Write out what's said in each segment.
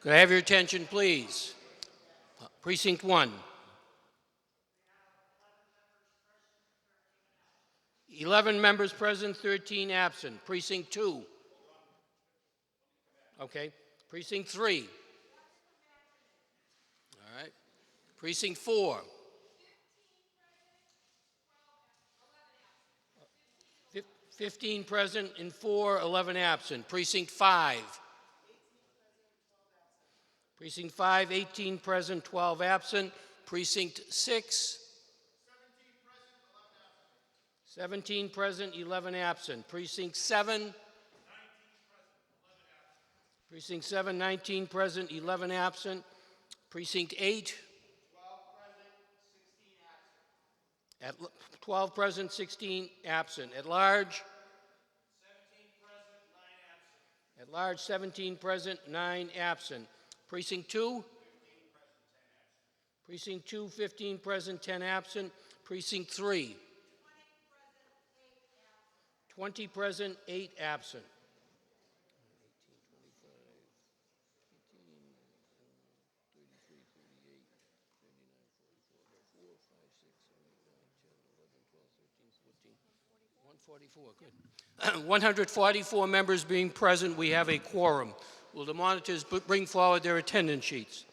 Could I have your attention, please? Precinct 1. 11 members present, 13 absent. Precinct 2. Okay. Precinct 3. All right. Precinct 4. 15 present and 11 absent. Precinct 5. Precinct 5, 18 present, 12 absent. Precinct 6. 17 present, 11 absent. Precinct 7. Precinct 7, 19 present, 11 absent. Precinct 8. 12 present, 16 absent. At large? 17 present, 9 absent. Precinct 2? Precinct 2, 15 present, 10 absent. Precinct 3? 20 present, 8 absent. Good. 144 members being present, we have a quorum. Will the monitors bring forward their attendance sheets?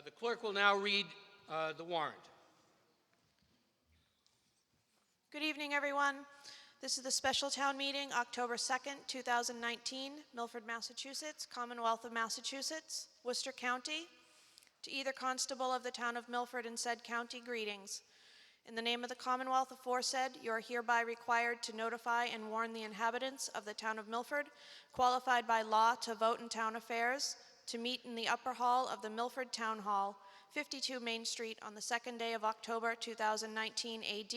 The clerk will now read the warrant. Good evening, everyone. This is the special town meeting, October 2nd, 2019, Milford, Massachusetts, Commonwealth of Massachusetts, Worcester County. To either constable of the town of Milford and said county, greetings. In the name of the Commonwealth aforesaid, you are hereby required to notify and warn the inhabitants of the town of Milford, qualified by law to vote in town affairs, to meet in the upper hall of the Milford Town Hall, 52 Main Street, on the 2nd day of October 2019 AD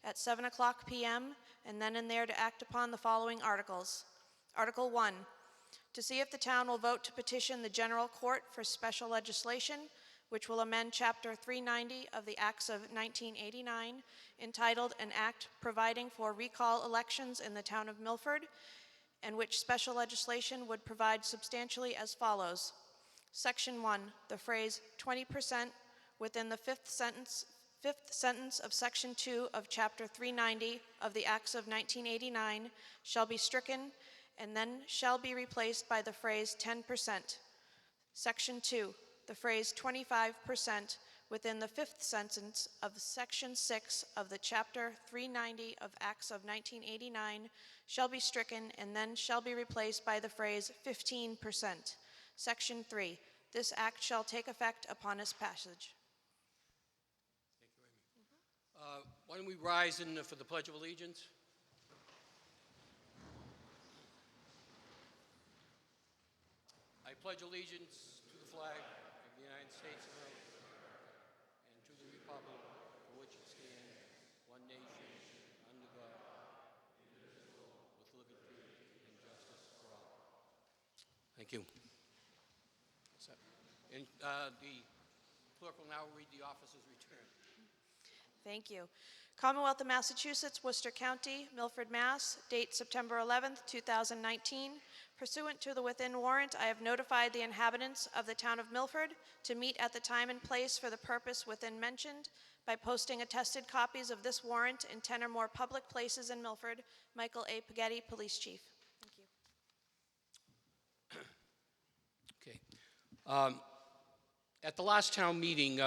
at 7 o'clock p.m., and then and there to act upon the following articles. Article 1, to see if the town will vote to petition the General Court for special legislation, which will amend Chapter 390 of the Acts of 1989, entitled An Act Providing for Recall Elections in the Town of Milford, and which special legislation would provide substantially as follows. Section 1, the phrase 20% within the fifth sentence of Section 2 of Chapter 390 of the Acts of 1989 shall be stricken and then shall be replaced by the phrase 10%. Section 2, the phrase 25% within the fifth sentence of Section 6 of the Chapter 390 of Acts of 1989 shall be stricken and then shall be replaced by the phrase 15%. Section 3, this act shall take effect upon its passage. Why don't we rise for the Pledge of Allegiance? I pledge allegiance to the flag of the United States of America and to the republic for which it stands, one nation, under God, indivisible, with liberty and justice for all. Thank you. And the clerk will now read the officer's return. Thank you. Commonwealth of Massachusetts, Worcester County, Milford, Mass. Date September 11th, 2019. Pursuant to the within warrant, I have notified the inhabitants of the town of Milford to meet at the time and place for the purpose within mentioned by posting attested copies of this warrant in 10 or more public places in Milford. Michael A. Paghetti, Police Chief. Thank you. Okay. At the last town meeting,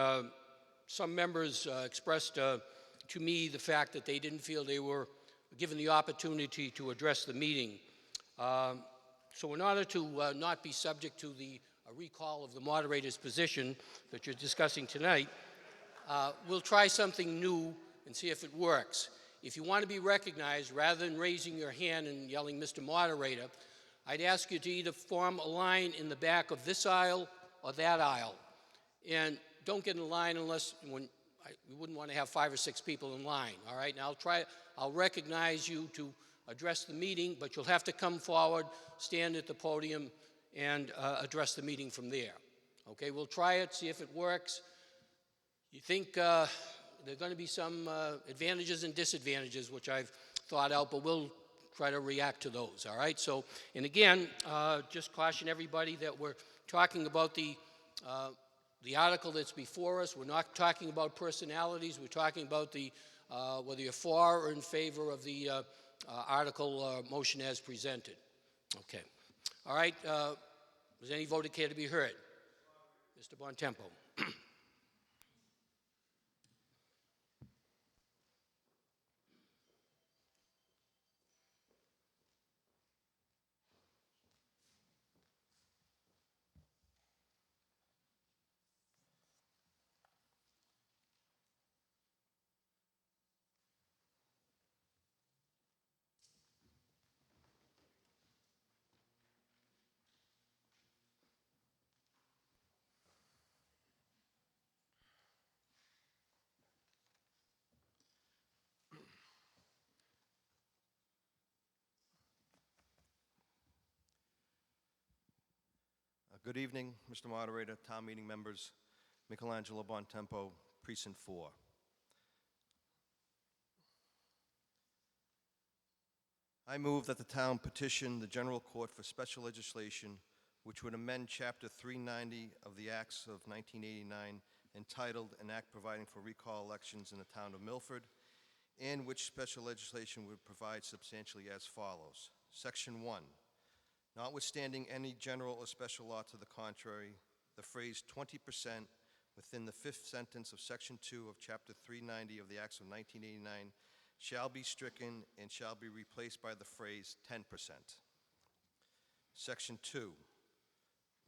some members expressed to me the fact that they didn't feel they were given the opportunity to address the meeting. So in order to not be subject to the recall of the moderator's position that you're discussing tonight, we'll try something new and see if it works. If you want to be recognized, rather than raising your hand and yelling, "Mr. Moderator," I'd ask you to either form a line in the back of this aisle or that aisle. And don't get in line unless, we wouldn't want to have 5 or 6 people in line, all right? Now I'll recognize you to address the meeting, but you'll have to come forward, stand at the podium, and address the meeting from there. Okay, we'll try it, see if it works. You think there are going to be some advantages and disadvantages, which I've thought out, but we'll try to react to those, all right? So, and again, just caution everybody that we're talking about the article that's before us. We're not talking about personalities. We're talking about whether you're for or in favor of the article motion as presented. Okay. All right. Does any voter care to be heard? Mr. Bontempo. Good evening, Mr. Moderator, town meeting members, Michelangelo Bontempo, Precinct 4. I move that the town petition the General Court for special legislation which would amend Chapter 390 of the Acts of 1989 entitled An Act Providing for Recall Elections in the Town of Milford, and which special legislation would provide substantially as follows. Section 1. Notwithstanding any general or special law to the contrary, the phrase 20% within the fifth sentence of Section 2 of Chapter 390 of the Acts of 1989 shall be stricken and shall be replaced by the phrase 10%. Section 2.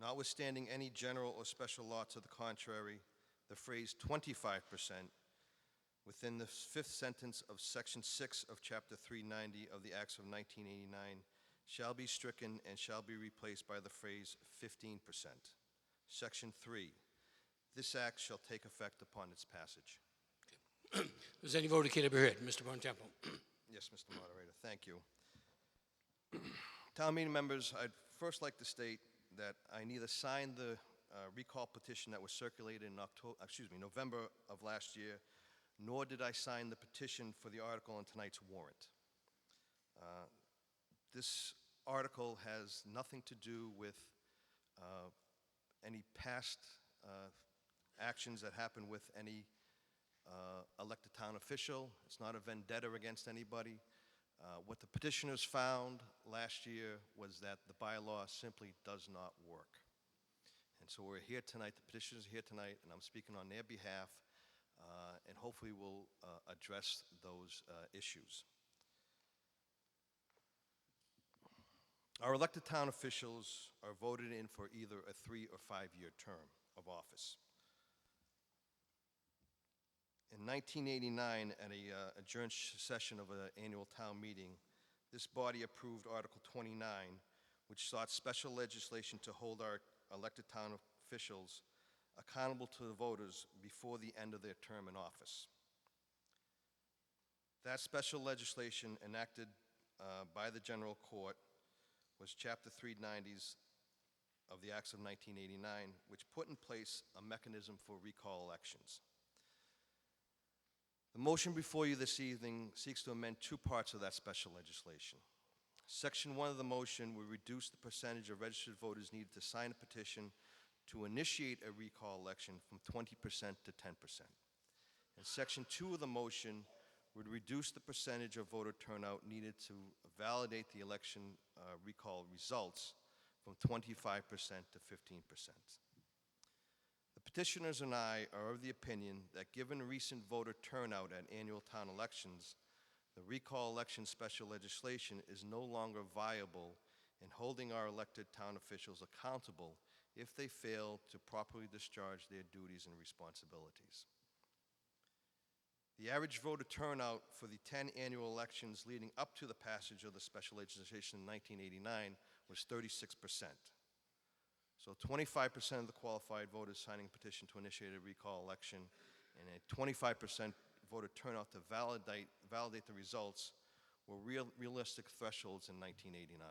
Notwithstanding any general or special law to the contrary, the phrase 25% within the fifth sentence of Section 6 of Chapter 390 of the Acts of 1989 shall be stricken and shall be replaced by the phrase 15%. Section 3. This act shall take effect upon its passage. Okay. Does any voter care to be heard? Mr. Bontempo. Yes, Mr. Moderator, thank you. Town meeting members, I'd first like to state that I neither signed the recall petition that was circulated in November of last year, nor did I sign the petition for the article on tonight's warrant. This article has nothing to do with any past actions that happened with any elected town official. It's not a vendetta against anybody. What the petitioners found last year was that the bylaw simply does not work. And so we're here tonight, the petitioners are here tonight, and I'm speaking on their behalf, and hopefully we'll address those issues. Our elected town officials are voted in for either a 3- or 5-year term of office. In 1989, at a adjourned session of an annual town meeting, this body approved Article 29, which sought special legislation to hold our elected town officials accountable to the voters before the end of their term in office. That special legislation enacted by the General Court was Chapter 390s of the Acts of 1989, which put in place a mechanism for recall elections. The motion before you this evening seeks to amend 2 parts of that special legislation. Section 1 of the motion would reduce the percentage of registered voters needed to sign a petition to initiate a recall election from 20% to 10%. And Section 2 of the motion would reduce the percentage of voter turnout needed to validate the election recall results from 25% to 15%. The petitioners and I are of the opinion that given recent voter turnout at annual town elections, The recall election special legislation is no longer viable in holding our elected town officials accountable if they fail to properly discharge their duties and responsibilities. The average voter turnout for the 10 annual elections leading up to the passage of the special legislation in 1989 was 36%. So 25% of the qualified voters signing a petition to initiate a recall election and a 25% voter turnout to validate the results were realistic thresholds in 1989.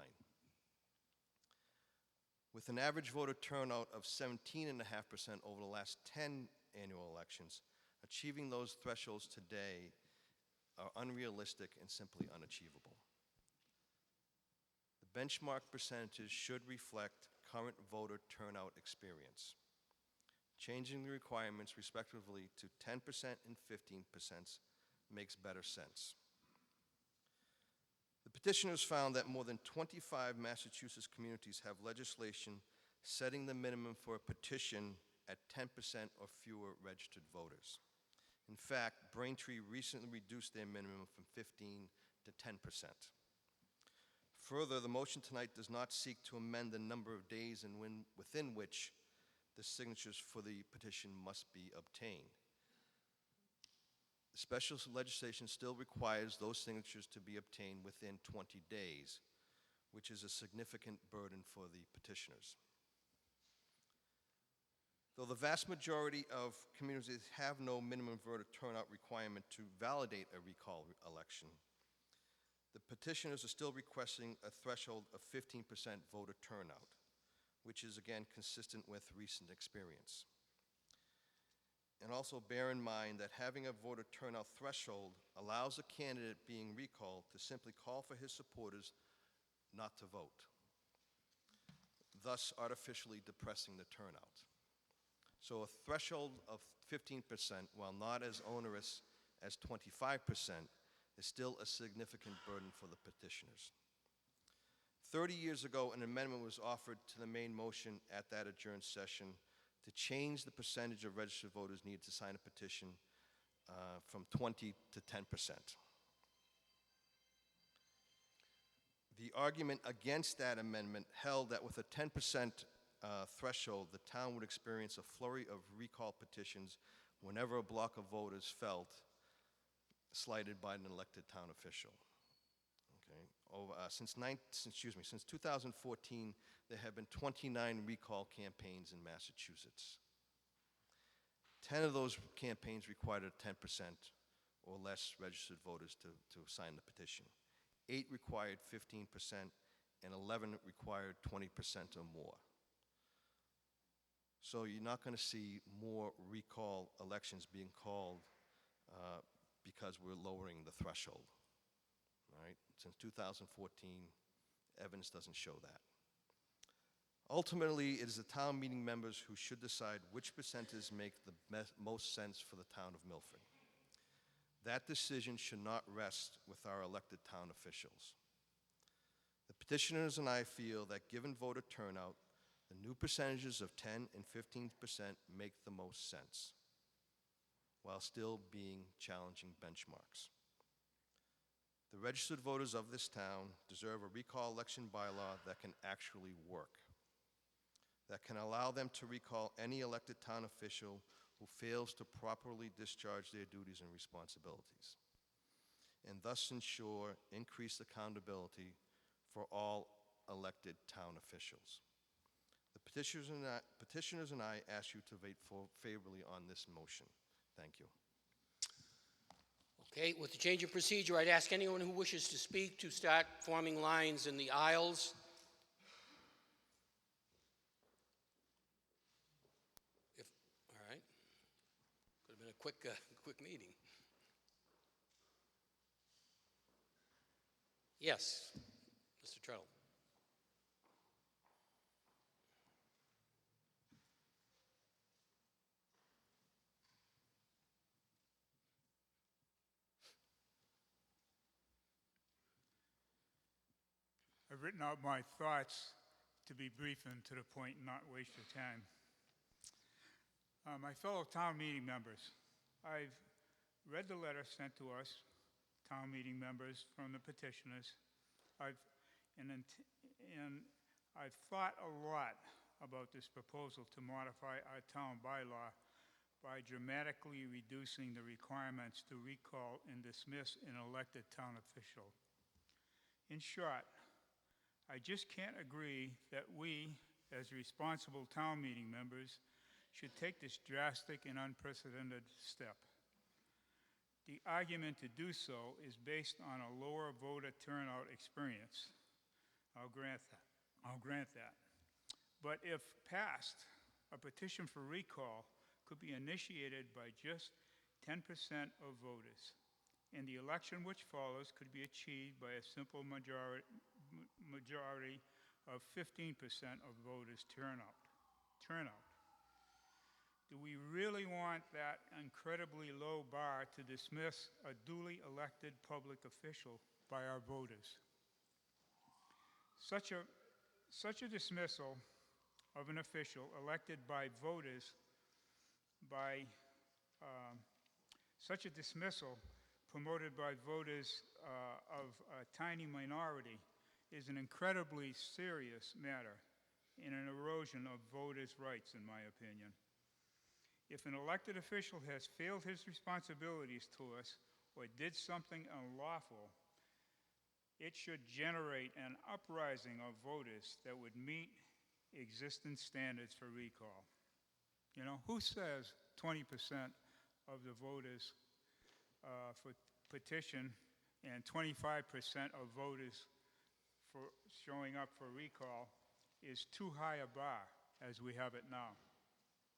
With an average voter turnout of 17.5% over the last 10 annual elections, achieving those thresholds today are unrealistic and simply unachievable. The benchmark percentages should reflect current voter turnout experience. Changing the requirements respectively to 10% and 15% makes better sense. The petitioners found that more than 25 Massachusetts communities have legislation setting the minimum for a petition at 10% or fewer registered voters. In fact, Braintree recently reduced their minimum from 15 to 10%. Further, the motion tonight does not seek to amend the number of days within which the signatures for the petition must be obtained. The special legislation still requires those signatures to be obtained within 20 days, which is a significant burden for the petitioners. Though the vast majority of communities have no minimum voter turnout requirement to validate a recall election, the petitioners are still requesting a threshold of 15% voter turnout, which is again consistent with recent experience. And also bear in mind that having a voter turnout threshold allows a candidate being recalled to simply call for his supporters not to vote, thus artificially depressing the turnout. So a threshold of 15%, while not as onerous as 25%, is still a significant burden for the petitioners. 30 years ago, an amendment was offered to the main motion at that adjourned session to change the percentage of registered voters needed to sign a petition from 20 to 10%. The argument against that amendment held that with a 10% threshold, the town would experience a flurry of recall petitions whenever a block of voters felt slighted by an elected town official. Okay. Since 2014, there have been 29 recall campaigns in Massachusetts. 10 of those campaigns required a 10% or less registered voters to sign the petition. 8 required 15%, and 11 required 20% or more. So you're not going to see more recall elections being called because we're lowering the threshold. Right? Since 2014, evidence doesn't show that. Ultimately, it is the town meeting members who should decide which percentages make the most sense for the town of Milford. That decision should not rest with our elected town officials. The petitioners and I feel that given voter turnout, the new percentages of 10 and 15% make the most sense, while still being challenging benchmarks. The registered voters of this town deserve a recall election bylaw that can actually work, that can allow them to recall any elected town official who fails to properly discharge their duties and responsibilities, and thus ensure increased accountability for all elected town officials. The petitioners and I ask you to vote favorably on this motion. Thank you. Okay, with the change in procedure, I'd ask anyone who wishes to speak to start forming lines in the aisles. All right. Could have been a quick meeting. Yes, Mr. Treadle. I've written out my thoughts to be brief and to the point and not waste your time. My fellow town meeting members, I've read the letter sent to us town meeting members from the petitioners. I've, and I've thought a lot about this proposal to modify our town bylaw by dramatically reducing the requirements to recall and dismiss an elected town official. In short, I just can't agree that we, as responsible town meeting members, should take this drastic and unprecedented step. The argument to do so is based on a lower voter turnout experience. I'll grant that. But if passed, a petition for recall could be initiated by just 10% of voters, and the election which follows could be achieved by a simple majority of 15% of voters turnout. Do we really want that incredibly low bar to dismiss a duly elected public official by our voters? Such a dismissal of an official elected by voters such a dismissal promoted by voters of a tiny minority is an incredibly serious matter and an erosion of voters' rights, in my opinion. If an elected official has failed his responsibilities to us or did something unlawful, it should generate an uprising of voters that would meet existing standards for recall. You know, who says 20% of the voters for petition and 25% of voters for showing up for recall is too high a bar as we have it now?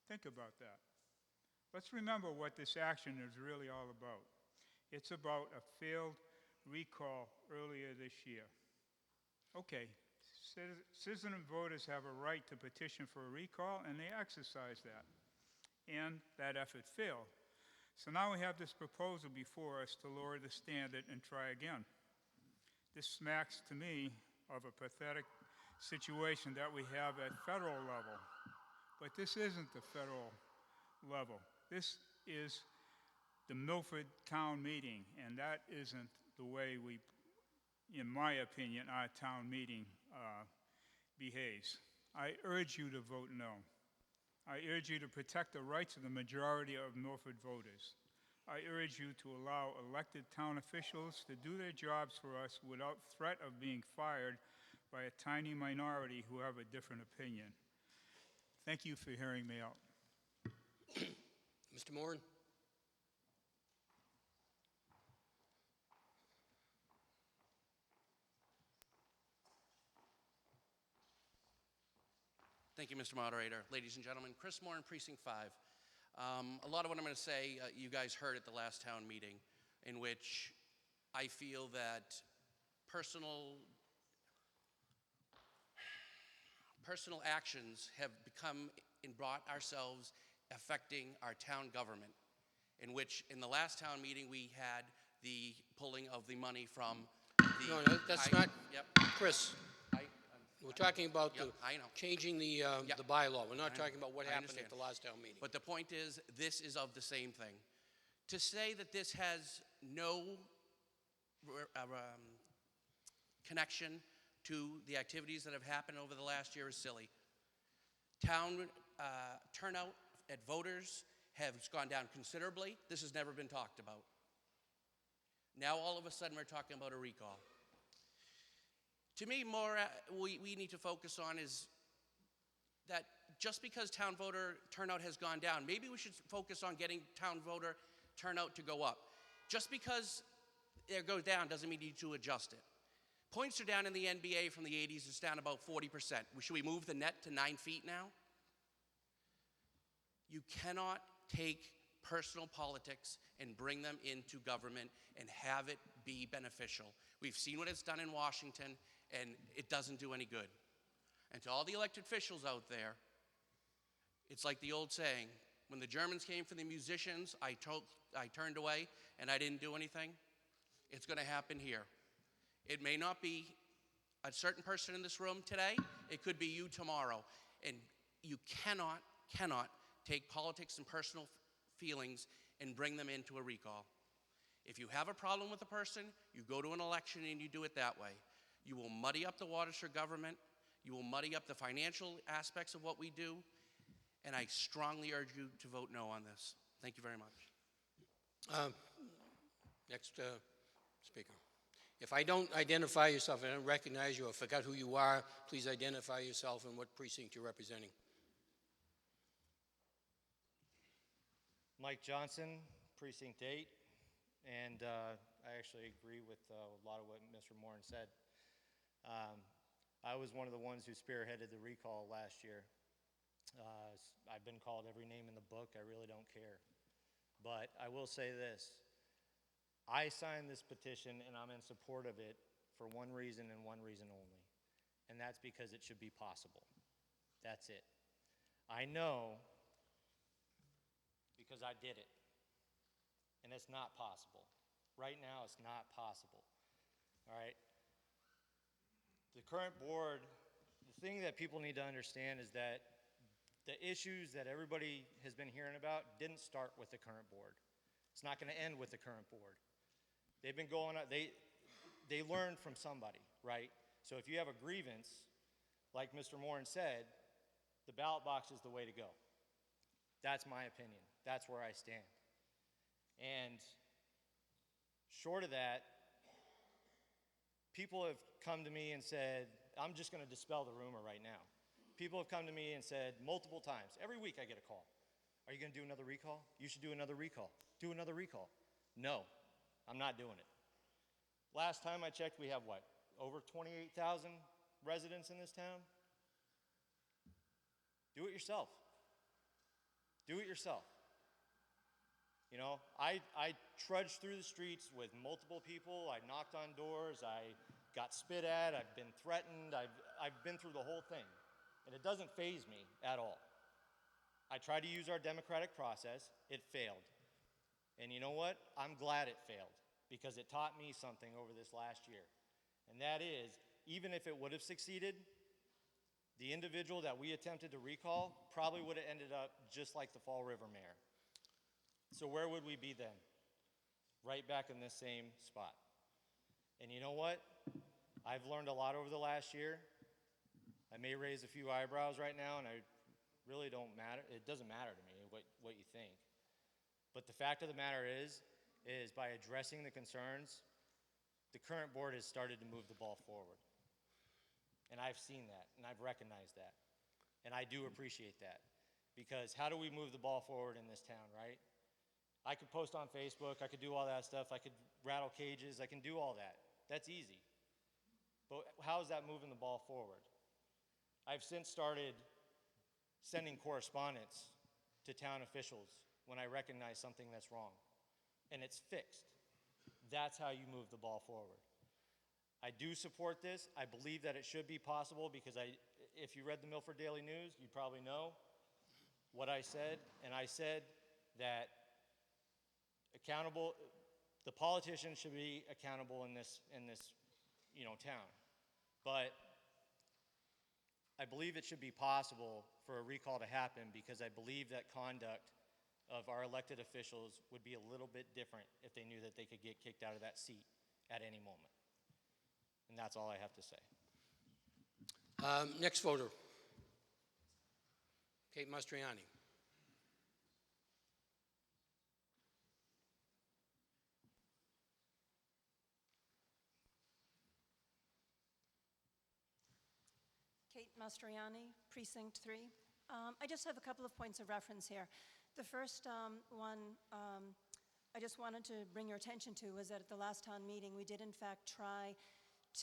Think about that. Let's remember what this action is really all about. It's about a failed recall earlier this year. Okay, citizen voters have a right to petition for a recall, and they exercise that. And that effort failed. So now we have this proposal before us to lower the standard and try again. This smacks to me of a pathetic situation that we have at federal level. But this isn't the federal level. This is the Milford town meeting, and that isn't the way we, in my opinion, our town meeting behaves. I urge you to vote no. I urge you to protect the rights of the majority of Milford voters. I urge you to allow elected town officials to do their jobs for us without threat of being fired by a tiny minority who have a different opinion. Thank you for hearing me out. Mr. Moran? Thank you, Mr. Moderator. Ladies and gentlemen, Chris Moore in Precinct 5. A lot of what I'm going to say you guys heard at the last town meeting, in which I feel that personal actions have become and brought ourselves affecting our town government, in which in the last town meeting we had the pulling of the money from the... No, that's not... Yep. Chris, we're talking about Yep, I know. changing the Yep. bylaw. We're not I know. talking about what I happened understand. at the last town meeting. But the point is, this is of the same thing. To say that this has no connection to the activities that have happened over the last year is silly. Town turnout at voters has gone down considerably. This has never been talked about. Now all of a sudden we're talking about a recall. To me, more we need to focus on is that just because town voter turnout has gone down, maybe we should focus on getting town voter turnout to go up. Just because it goes down doesn't mean you need to adjust it. Points are down in the NBA from the 80s. It's down about 40%. Should we move the net to 9 feet now? You cannot take personal politics and bring them into government and have it be beneficial. We've seen what it's done in Washington, and it doesn't do any good. And to all the elected officials out there, it's like the old saying, when the Germans came for the musicians, I turned away and I didn't do anything. It's going to happen here. It may not be a certain person in this room today. It could be you tomorrow. And you cannot take politics and personal feelings and bring them into a recall. If If you have a problem with a person, you go to an election and you do it that way. You will muddy up the waters for government. You will muddy up the financial aspects of what we do. And I strongly urge you to vote no on this. Thank you very much. Next speaker. If I don't identify yourself, I don't recognize you or forgot who you are, please identify yourself and what precinct you're representing. Mike Johnson, Precinct 8, and I actually agree with a lot of what Mr. Moran said. I was one of the ones who spearheaded the recall last year. I've been called every name in the book. I really don't care. But I will say this. I signed this petition and I'm in support of it for one reason and one reason only. And that's because it should be possible. That's it. I know because I did it. And it's not possible. Right now, it's not possible. All right? The current board, the thing that people need to understand is that the issues that everybody has been hearing about didn't start with the current board. It's not going to end with the current board. They've been going on, they learned from somebody, right? So if you have a grievance, like Mr. Moran said, the ballot box is the way to go. That's my opinion. That's where I stand. And short of that, people have come to me and said, I'm just going to dispel the rumor right now. People have come to me and said multiple times, every week I get a call. Are you going to do another recall? You should do another recall. Do another recall. No, I'm not doing it. Last time I checked, we have what? Over 28,000 residents in this town? Do it yourself. Do it yourself. You know, I trudged through the streets with multiple people. I knocked on doors. I got spit at. I've been threatened. I've been through the whole thing. And it doesn't faze me at all. I tried to use our democratic process. It failed. And you know what? I'm glad it failed because it taught me something over this last year. And that is, even if it would have succeeded, the individual that we attempted to recall probably would have ended up just like the Fall River mayor. So where would we be then? Right back in this same spot. And you know what? I've learned a lot over the last year. I may raise a few eyebrows right now, and I really don't matter. It doesn't matter to me what you think. But the fact of the matter is by addressing the concerns, the current board has started to move the ball forward. And I've seen that, and I've recognized that. And I do appreciate that. Because how do we move the ball forward in this town, right? I could post on Facebook, I could do all that stuff, I could rattle cages, I can do all that. That's easy. But how is that moving the ball forward? I've since started sending correspondence to town officials when I recognize something that's wrong. And it's fixed. That's how you move the ball forward. I do support this. I believe that it should be possible because if you read the Milford Daily News, you probably know what I said. And I said that the politicians should be accountable in this town. But I believe it should be possible for a recall to happen because I believe that conduct of our elected officials would be a little bit different if they knew that they could get kicked out of that seat at any moment. And that's all I have to say. Next voter. Kate Mastriani. Kate Mastriani, Precinct 3. I just have a couple of points of reference here. The first one I just wanted to bring your attention to was that at the last town meeting, we did in fact try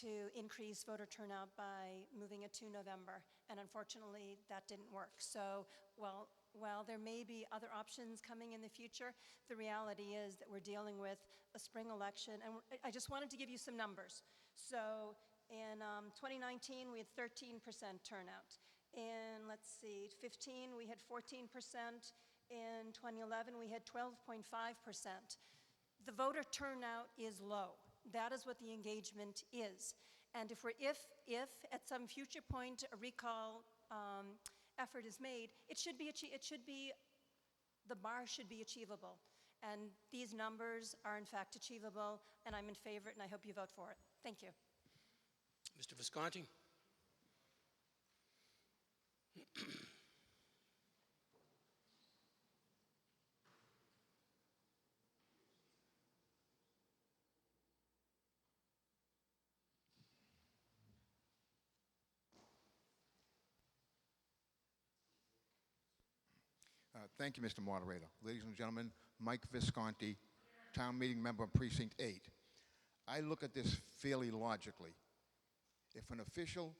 to increase voter turnout by moving it to November, and unfortunately that didn't work. So while there may be other options coming in the future, the reality is that we're dealing with a spring election, and I just wanted to give you some numbers. So in 2019, we had 13% turnout. In, let's see, 15, we had 14%. In 2011, we had 12.5%. The voter turnout is low. That is what the engagement is. And if at some future point a recall effort is made, the bar should be achievable. And these numbers are in fact achievable, and I'm in favor, and I hope you vote for it. Thank you. Mr. Visconti? Thank you, Mr. Moderator. Ladies and gentlemen, Mike Visconti, Town Meeting Member, Precinct 8. I look at this fairly logically. If an official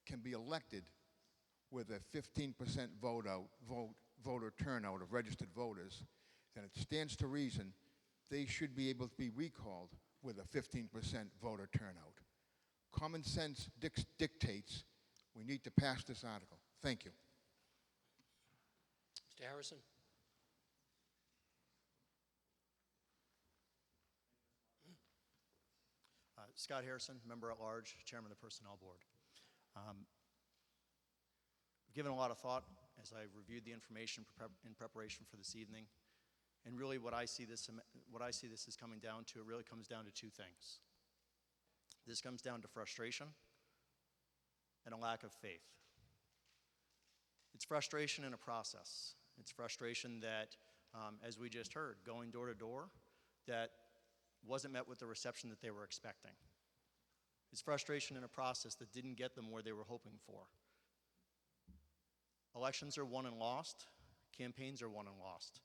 can be elected with a 15% voter turnout of registered voters, then it stands to reason they should be able to be recalled with a 15% voter turnout. Common sense dictates we need to pass this article. Thank you. Mr. Harrison? Scott Harrison, Member at Large, Chairman of the Personnel Board. I've given a lot of thought as I reviewed the information in preparation for this evening, and really what I see this is coming down to, it really comes down to two things. This comes down to frustration and a lack of faith. It's frustration in a process. It's frustration that, as we just heard, going door to door, that wasn't met with the reception that they were expecting. It's frustration in a process that didn't get them where they were hoping for. Elections are won and lost. Campaigns are won and lost.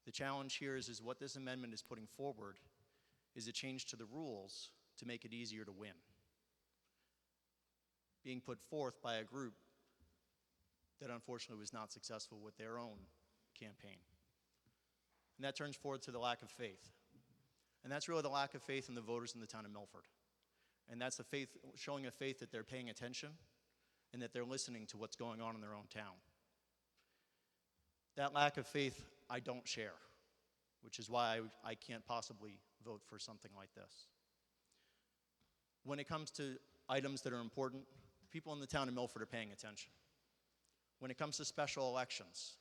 The challenge here is what this amendment is putting forward is a change to the rules to make it easier to win. Being put forth by a group that unfortunately was not successful with their own campaign. And that turns forward to the lack of faith. And that's really the lack of faith in the voters in the town of Milford. And that's the faith, showing a faith that they're paying attention and that they're listening to what's going on in their own town. That lack of faith I don't share, which is why I can't possibly vote for something like this. When it comes to items that are important, people in the town of Milford are paying attention. When it comes to special elections,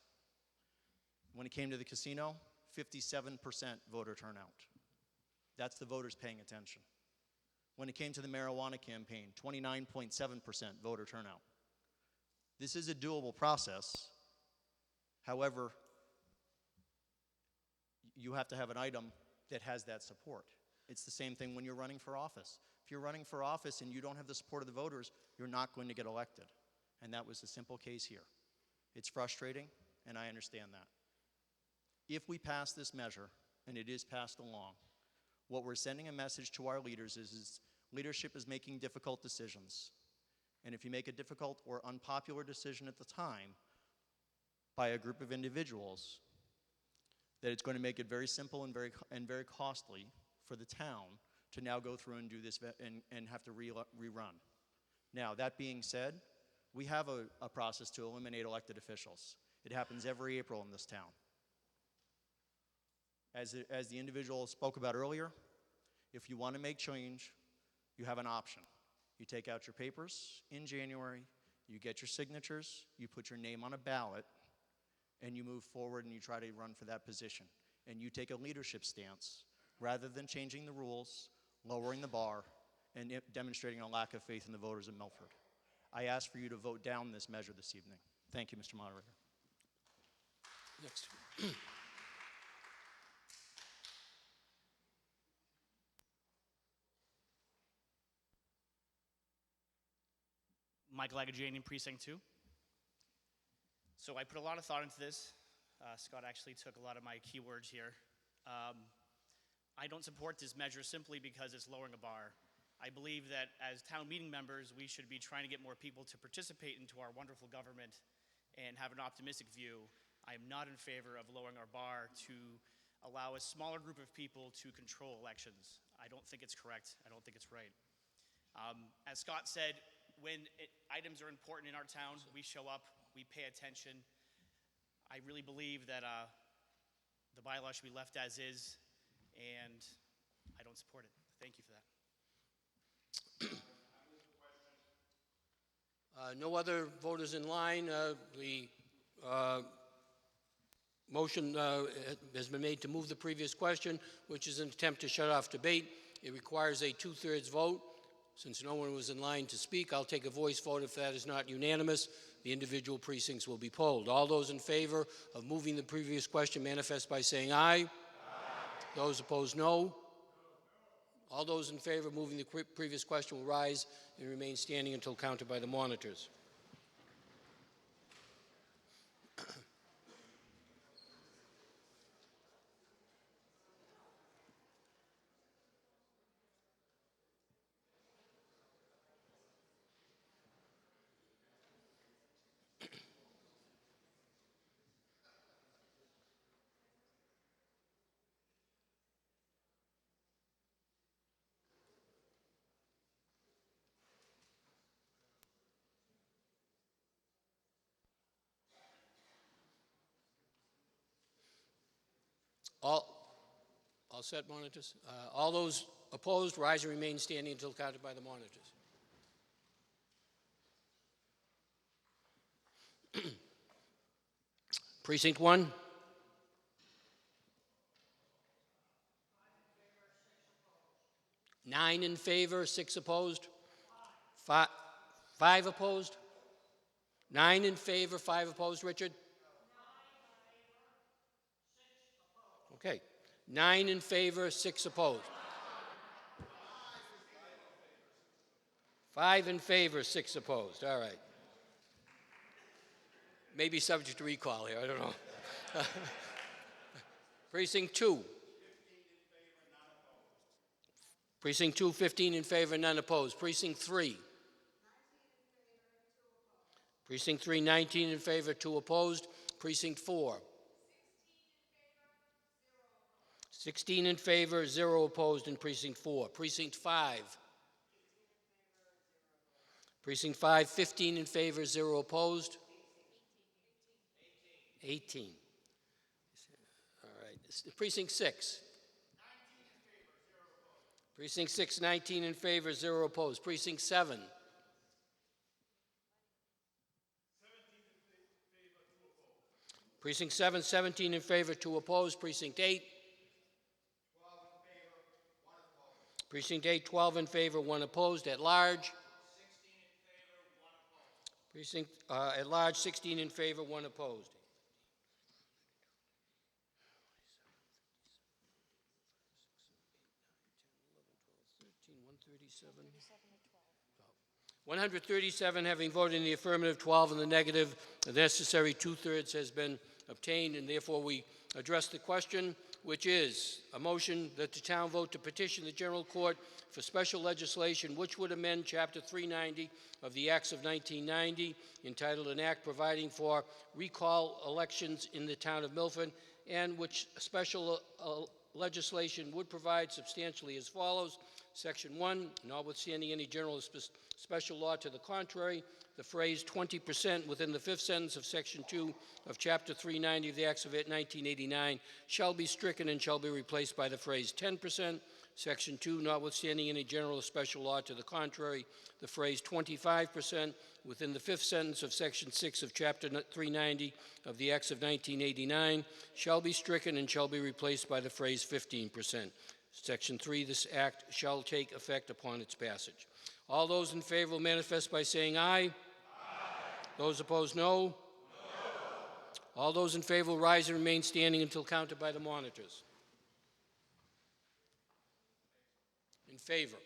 when it came to the casino, 57% voter turnout. That's the voters paying attention. When it came to the marijuana campaign, 29.7% voter turnout. This is a doable process. However, you have to have an item that has that support. It's the same thing when you're running for office. If you're running for office and you don't have the support of the voters, you're not going to get elected. And that was the simple case here. It's frustrating, and I understand that. If we pass this measure, and it is passed along, what we're sending a message to our leaders is leadership is making difficult decisions. And if you make a difficult or unpopular decision at the time by a group of individuals, that it's going to make it very simple and very costly for the town to now go through and do this and have to rerun. Now, that being said, we have a process to eliminate elected officials. It happens every April in this town. As the individual spoke about earlier, if you want to make change, you have an option. You take out your papers in January, you get your signatures, you put your name on a ballot, and you move forward and you try to run for that position. And you take a leadership stance rather than changing the rules, lowering the bar, and demonstrating a lack of faith in the voters of Milford. I ask for you to vote down this measure this evening. Thank you, Mr. Moderator. Next. Michael Agajanian, Precinct 2. So I put a lot of thought into this. Scott actually took a lot of my keywords here. I don't support this measure simply because it's lowering a bar. I believe that as town meeting members, we should be trying to get more people to participate into our wonderful government and have an optimistic view. I am not in favor of lowering our bar to allow a smaller group of people to control elections. I don't think it's correct. I don't think it's right. As Scott said, when items are important in our town, we show up, we pay attention. I really believe that the bylaw should be left as is, and I don't support it. Thank you for that. No other voters in line. The Motion has been made to move the previous question, which is an attempt to shut off debate. It requires a two-thirds vote. Since no one was in line to speak, I'll take a voice vote. If that is not unanimous, the individual precincts will be polled. All those in favor of moving the previous question manifest by saying aye. Aye. Those opposed, no. All those in favor of moving the previous question will rise and remain standing until counted by the monitors. All set, monitors? All those opposed, rise and remain standing until counted by the monitors. Precinct 1. 9 in favor, 6 opposed. 5 opposed. 9 in favor, 5 opposed, Richard? Okay. 9 in favor, 6 opposed. 5 in favor, 6 opposed. All right. Maybe subject to recall here, I don't know. Precinct 2. Precinct 2, 15 in favor, none opposed. Precinct 3. Precinct 3, 19 in favor, 2 opposed. Precinct 4. 16 in favor, 0 opposed in Precinct 4. Precinct 5. Precinct 5, 15 in favor, 0 opposed. 18. All right. Precinct 6. Precinct 6, 19 in favor, 0 opposed. Precinct 7. Precinct 7, 17 in favor, 2 opposed. Precinct 8. Precinct 8, 12 in favor, 1 opposed. At large. Precinct at large, 16 in favor, 1 opposed. Oh. 137 having voted in the affirmative, 12 in the negative. The necessary two-thirds has been obtained, and therefore we address the question, which is a motion that the town vote to petition the General Court for special legislation which would amend Chapter 390 of the Acts of 1990, entitled an act providing for recall elections in the town of Milford, and which special legislation would provide substantially as follows. Section 1, notwithstanding any general special law to the contrary, the phrase 20% within the fifth sentence of Section 2 of Chapter 390 of the Acts of 1989 shall be stricken and shall be replaced by the phrase 10%. Section 2, notwithstanding any general or special law to the contrary, the phrase 25% within the fifth sentence of Section 6 of Chapter 390 of the Acts of 1989 shall be stricken and shall be replaced by the phrase 15%. Section 3, this act shall take effect upon its passage. All those in favor will manifest by saying aye. Aye. Those opposed, no. No. All those in favor will rise and remain standing until counted by the monitors. In favor.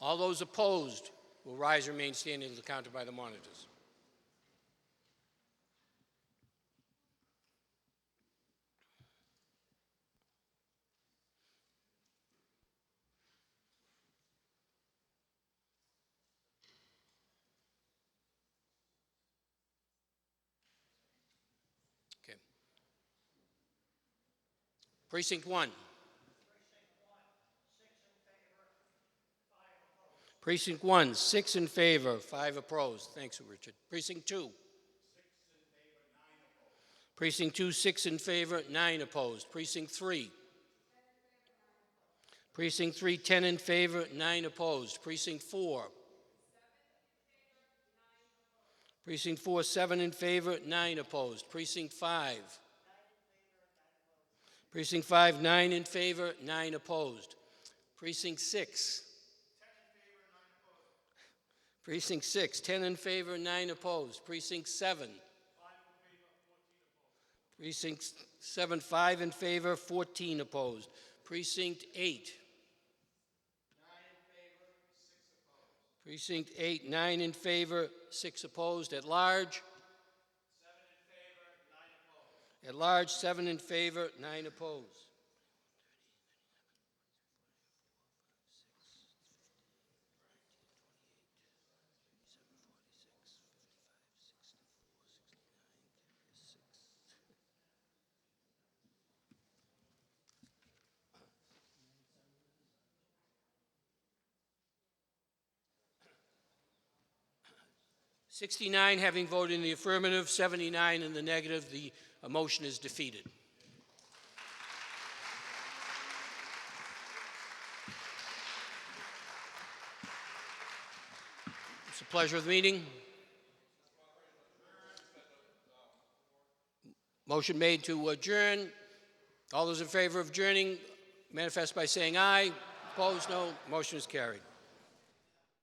All those opposed will rise and remain standing until counted by the monitors. Okay. Precinct 1. Precinct 1, 6 in favor, 5 opposed. Thanks, Richard. Precinct 2. Precinct 2, 6 in favor, 9 opposed. Precinct 3. Precinct 3, 10 in favor, 9 opposed. Precinct 4. Precinct 4, 7 in favor, 9 opposed. Precinct 5. Precinct 5, 9 in favor, 9 opposed. Precinct 6. Precinct 6, 10 in favor, 9 opposed. Precinct 7. Precinct 7, 5 in favor, 14 opposed. Precinct 8. Precinct 8, 9 in favor, 6 opposed. At large? 7 in favor, 9 opposed. At large, 7 in favor, 9 opposed. "69 having voted in the affirmative, 79 in the negative. The motion is defeated. It's a pleasure of the meeting. Motion made to adjourn. All those in favor of adjourning manifest by saying aye. Opposed, no. Motion is carried.